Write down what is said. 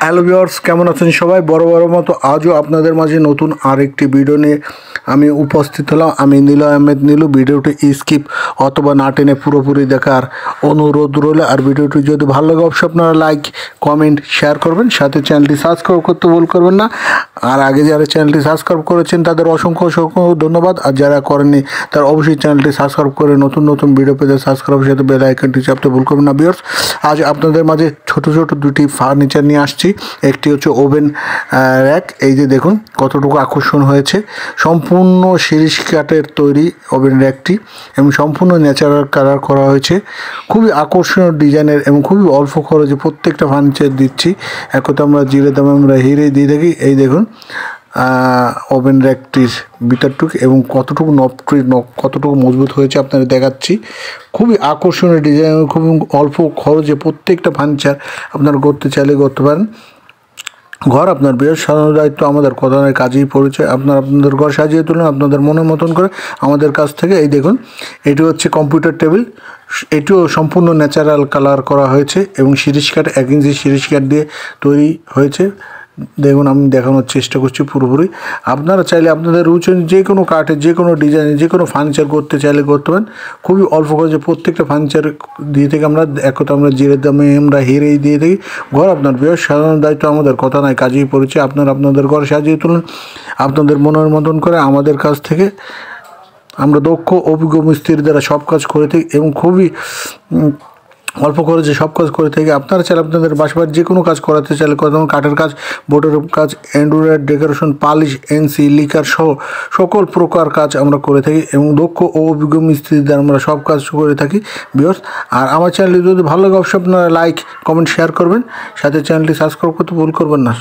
Hello viewers, কেমন আছেন সবাই? বড় মতো আজও আপনাদের মাঝে নতুন আরেকটি ভিডিও নিয়ে আমি উপস্থিত হলাম। আমি নীল আহমেদ নীলু। ভিডিওটি স্কিপ অথবা না টেনে পুরোপুরি দেখার অনুরোধ রইল। আর ভিডিওটি যদি ভালো লাগে অবশ্যই আপনারা লাইক, কমেন্ট, শেয়ার করবেন, সাথে চ্যানেলটি সাবস্ক্রাইব করতে ভুল করবেন না। আর আগে যারা চ্যানেলটি সাবস্ক্রাইব করেছেন তাদের অসংখ্য ধন্যবাদ। আর যারা করেননি তারা অবশ্যই চ্যানেলটি সাবস্ক্রাইব করে নতুন ভিডিও পেতে সাবস্ক্রাইবের সাথে বেল আইকনটি চাপতে ভুল করবেন না। ভিউয়ার্স, আজ আপনাদের মাঝে ছোট দুটি ফার্নিচার নিয়ে আসছি। একটি হচ্ছে ওভেন র্যাক। এই যে দেখুন কতটুকু আকর্ষণ হয়েছে। সম্পূর্ণ শিরিষ কাঠের তৈরি ওভেন র্যাকটি এবং সম্পূর্ণ ন্যাচারাল কালার করা হয়েছে। খুবই আকর্ষণীয় ডিজাইনের এবং খুবই অল্প খরচে প্রত্যেকটা ফার্নিচার দিচ্ছি। এক কথা আমরা জিরে দামে আমরা হিরে দিয়ে থাকি। এই দেখুন ওভেন র্যাকটির ভিতরটুকু এবং কতটুকু কতটুকু মজবুত হয়েছে আপনাদের দেখাচ্ছি। খুবই আকর্ষণীয় ডিজাইন, খুবই অল্প খরচে প্রত্যেকটা ফার্নিচার আপনারা করতে চাইলে করতে পারেন। ঘর আপনার বৃহৎ সাজানোর দায়িত্ব আমাদের, কথা নয় কাজেই পরিচয়। আপনাদের ঘর সাজিয়ে তুলুন আপনাদের মনের মতন করে আমাদের কাছ থেকে। এই দেখুন, এটি হচ্ছে কম্পিউটার টেবিল। এটিও সম্পূর্ণ ন্যাচারাল কালার করা হয়েছে এবং শিরিষ কাঠ 1 ইঞ্চি শিরিষ কাঠ দিয়ে তৈরি হয়েছে। দেখুন, আমি দেখানোর চেষ্টা করছি পুরোপুরি। আপনারা চাইলে আপনাদের রুচি যে কোনো কাঠের, যে কোনো ডিজাইনের, যে কোনো ফার্নিচার করতে চাইলে করতে পারেন। খুবই অল্প খরচে প্রত্যেকটা ফার্নিচার দিয়ে থেকে আমরা একথা আমরা জিরের দামে আমরা হিরেই দিয়ে থাকি। ঘর আপনার বৃহৎ সাজানোর দায়িত্ব আমাদের, কথা নয় কাজেই পরিচয়। আপনাদের ঘর সাজিয়ে তুলুন আপনাদের মনের মতন করে আমাদের কাছ থেকে। আমরা দক্ষ অভিজ্ঞ মিস্ত্রি দ্বারা সব কাজ করে থাকি এবং খুবই অল্প খরচে সব কাজ করে থাকি। আপনারা চাইলে আপনাদের বাসাবাড়ির যে কোনো কাজ করাতে চাইলে যেমন কাঠের কাজ, বোর্ডের কাজ, এন্ডুরিয়ার ডেকোরেশন, পালিশ, এনসি, লিকার সহ সকল প্রকার কাজ আমরা করে থাকি এবং দক্ষ ও অভিজ্ঞ মিস্ত্রি দ্বারা আমরা সব কাজ করে থাকি ভিউয়ার্স। আর আমার চ্যানেলটি যদি ভালো লাগে অবশ্যই আপনারা লাইক, কমেন্ট, শেয়ার করবেন, সাথে চ্যানেলটি সাবস্ক্রাইব করতে ভুল করবেন না।